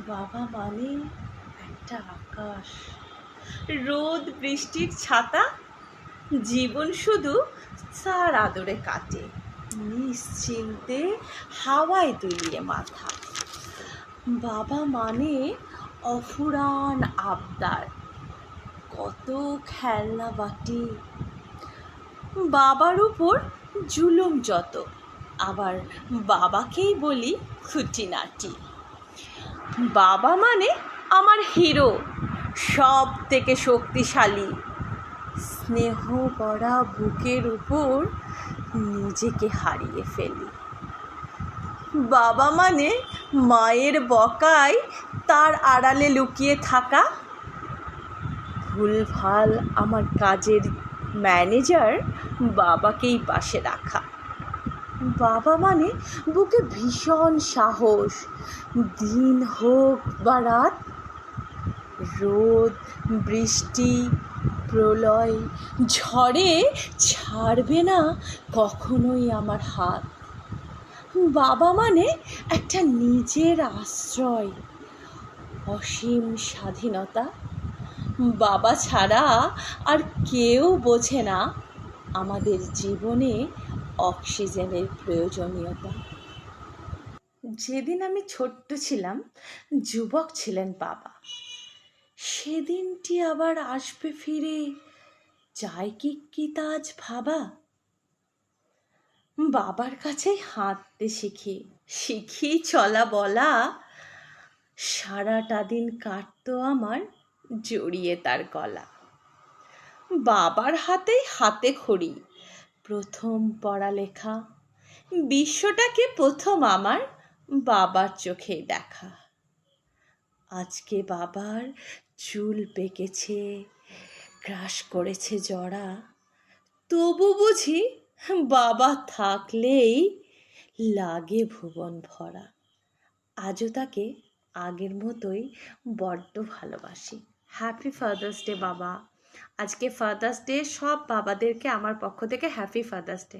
বাবা মানে একটা আকাশ, রোদ বৃষ্টির ছাতা, জীবন শুধু তার আদরে কাটে, নিশ্চিন্তে হাওয়ায় দুলিয়ে মাথা। বাবা মানে অফুরান আবদার, কত খেলনা বাটি, বাবার উপর জুলুম যত, আবার বাবাকেই বলি খুঁটিনাটি। বাবা মানে আমার হিরো, সব থেকে শক্তিশালী, স্নেহ করা বুকের উপর নিজেকে হারিয়ে ফেলি। বাবা মানে মায়ের বকায় তার আড়ালে লুকিয়ে থাকা, ভুলভাল আমার কাজের ম্যানেজার বাবাকেই পাশে রাখা। বাবা মানে বুকে ভীষণ সাহস, দিন হোক বা রাত, রোদ বৃষ্টি প্রলয় ঝড়ে ছাড়বে না কখনোই আমার হাত। বাবা মানে একটা নিজের আশ্রয়, অসীম স্বাধীনতা, বাবা ছাড়া আর কেউ বোঝে না আমাদের জীবনে অক্সিজেনের প্রয়োজনীয়তা। যেদিন আমি ছোট্ট ছিলাম, যুবক ছিলেন বাবা, সেদিনটি আবার আসবে ফিরে, চাই কি তা আজ ভাবা। বাবার কাছেই হাঁটতে শিখি চলা বলা, সারাটা দিন কাটতো আমার জড়িয়ে তার গলা। বাবার হাতে খড়ি, প্রথম পড়ালেখা, বিশ্বটাকে প্রথম আমার বাবার চোখে দেখা। আজকে বাবার চুল পেকেছে, গ্রাস করেছে জড়া, তবু বুঝি বাবা থাকলেই লাগে ভুবন ভরা। আজও তাকে আগের মতোই বড্ড ভালোবাসি। হ্যাপি ফাদার্স ডে বাবা। আজকে ফাদার্স ডে, সব বাবাদেরকে আমার পক্ষ থেকে হ্যাপি ফাদার্স ডে।